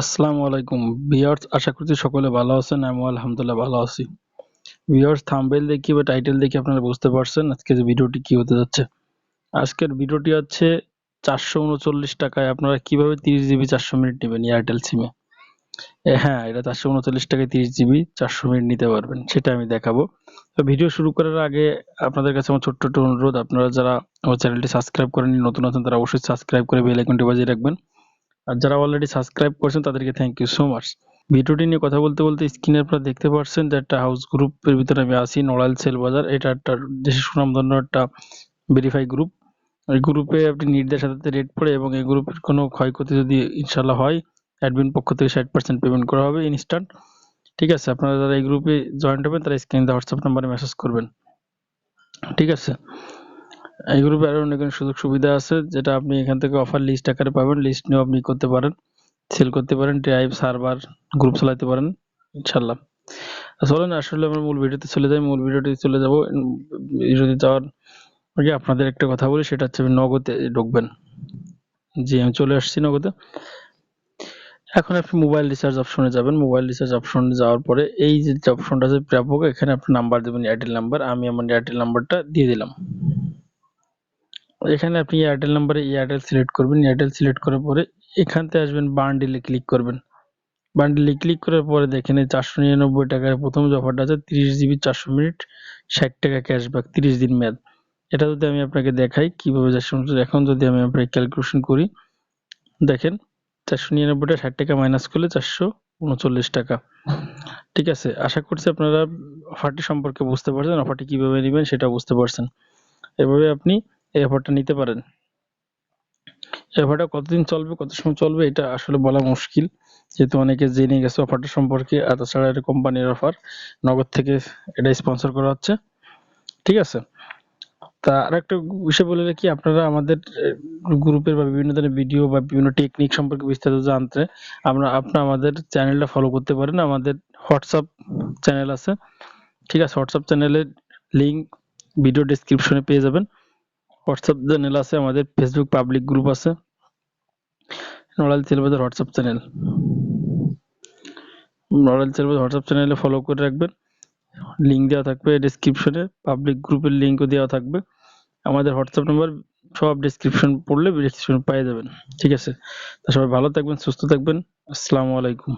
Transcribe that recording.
আসসালামু আলাইকুম ভিউয়ার্স, আশা করছি সকলে ভালো আছেন। আমিও আলহামদুলিল্লাহ ভালো আছি। ভিউয়ার্স, থাম্বনেল দেখে বা টাইটেল দেখে আপনারা বুঝতে পারছেন আজকে যে ভিডিওটি কি হতে যাচ্ছে। আজকের ভিডিওটি হচ্ছে 439 টাকায় আপনারা কিভাবে 30 জিবি 400 মিনিট নেবেন এয়ারটেল সিমে। হ্যাঁ, এটা 439 টাকায় 30 জিবি 400 মিনিট নিতে পারবেন, সেটা আমি দেখাবো। তো ভিডিও শুরু করার আগে আপনাদের কাছে আমার ছোট্ট একটা অনুরোধ, আপনারা যারা আমার চ্যানেলটি সাবস্ক্রাইব করেননি, নতুন আছেন, তারা অবশ্যই সাবস্ক্রাইব করে বেল আইকনটি বাজিয়ে রাখবেন। আর যারা অলরেডি সাবস্ক্রাইব করেছেন তাদেরকে থ্যাংক ইউ সো মাচ। ভিডিওটি নিয়ে কথা বলতে বলতে স্ক্রিনে আপনারা দেখতে পাচ্ছেন যে একটা হাউস গ্রুপের ভিতরে আমি আছি, নড়াইল সেল বাজার। এটা একটা দেশের সুনামধন্য একটা ভেরিফাই গ্রুপ। এই গ্রুপে আপনি নির্দেশ আদাতে রেট পড়ে এবং এই গ্রুপের কোনো ক্ষয়ক্ষতি যদি ইনশাল্লাহ হয়, অ্যাডমিন পক্ষ থেকে 60% পেমেন্ট করা হবে ইনস্ট্যান্ট। ঠিক আছে, আপনারা যারা এই গ্রুপে জয়েন্ট হবেন তারা স্ক্রিনে দেওয়া হোয়াটসঅ্যাপ নাম্বারে মেসেজ করবেন। ঠিক আছে, এই গ্রুপে আরো অনেক সুযোগ সুবিধা আছে, যেটা আপনি এখান থেকে অফার লিস্ট আকারে পাবেন। লিস্ট নিয়েও আপনি করতে পারেন, সেল করতে পারেন, ড্রাইভ সার্ভার গ্রুপ চালাতে পারেন ইনশাল্লাহ। চলেন আসলে আমরা মূল ভিডিওতে চলে যাই। মূল ভিডিওতে চলে যাব। ভিডিওতে যাওয়ার আগে আপনাদের একটা কথা বলি, সেটা হচ্ছে নগদে ঢুকবেন। জি, আমি চলে আসছি নগদে। এখন আপনি মোবাইল রিচার্জ অপশনে যাবেন। মোবাইল রিচার্জ অপশনে যাওয়ার পরে এই যে অপশনটা আছে প্রাপক, এখানে আপনি নাম্বার দেবেন, এয়ারটেল নাম্বার। আমি আমার এয়ারটেল নাম্বারটা দিয়ে দিলাম। এখানে আপনি এয়ারটেল নাম্বারে এয়ারটেল সিলেক্ট করবেন। এয়ারটেল সিলেক্ট করার পরে এখান থেকে আসবেন, বান্ডিলে ক্লিক করবেন। বান্ডিলে ক্লিক করার পরে দেখেন 499 টাকার প্রথম যে অফারটা আছে 30 জিবি 400 মিনিট 60 টাকা ক্যাশব্যাক 30 দিন মেয়াদ। এটা যদি আমি আপনাকে দেখাই কিভাবে এখন যদি আমি আপনাকে ক্যালকুলেশন করি, দেখেন 499 টা 60 টাকা মাইনাস করলে 439 টাকা। ঠিক আছে, আশা করছি আপনারা অফারটি সম্পর্কে বুঝতে পারছেন, অফারটি কিভাবে নেবেন সেটা বুঝতে পারছেন। এভাবে আপনি এই অফারটা নিতে পারেন। এই অফারটা কতদিন চলবে, কত সময় চলবে, এটা আসলে বলা মুশকিল, যেহেতু অনেকে জেনে গেছে অফারটা সম্পর্কে। আর তাছাড়া এটা কোম্পানির অফার, নগদ থেকে এটা স্পন্সর করা হচ্ছে। ঠিক আছে, তা আরেকটা বিষয় বলে রাখি, আপনারা আমাদের গ্রুপের বা বিভিন্ন ধরনের ভিডিও বা বিভিন্ন টেকনিক সম্পর্কে বিস্তারিত জানতে আপনারা আমাদের চ্যানেলটা ফলো করতে পারেন। আমাদের হোয়াটসঅ্যাপ চ্যানেল আছে। ঠিক আছে, হোয়াটসঅ্যাপ চ্যানেলের লিংক ভিডিও ডেসক্রিপশনে পেয়ে যাবেন। হোয়াটসঅ্যাপ চ্যানেল আছে, আমাদের ফেসবুক পাবলিক গ্রুপ আছে, Narail CellBazaar WhatsApp channel. Narail CellBazaar WhatsApp চ্যানেলে ফলো করে রাখবেন। লিংক দেওয়া থাকবে ডেসক্রিপশনে, পাবলিক গ্রুপের লিংকও দেওয়া থাকবে। আমাদের হোয়াটসঅ্যাপ নাম্বার সব ডেসক্রিপশন পড়লে ডেসক্রিপশন পেয়ে যাবেন। ঠিক আছে, তা সবাই ভালো থাকবেন, সুস্থ থাকবেন। আসসালামু আলাইকুম।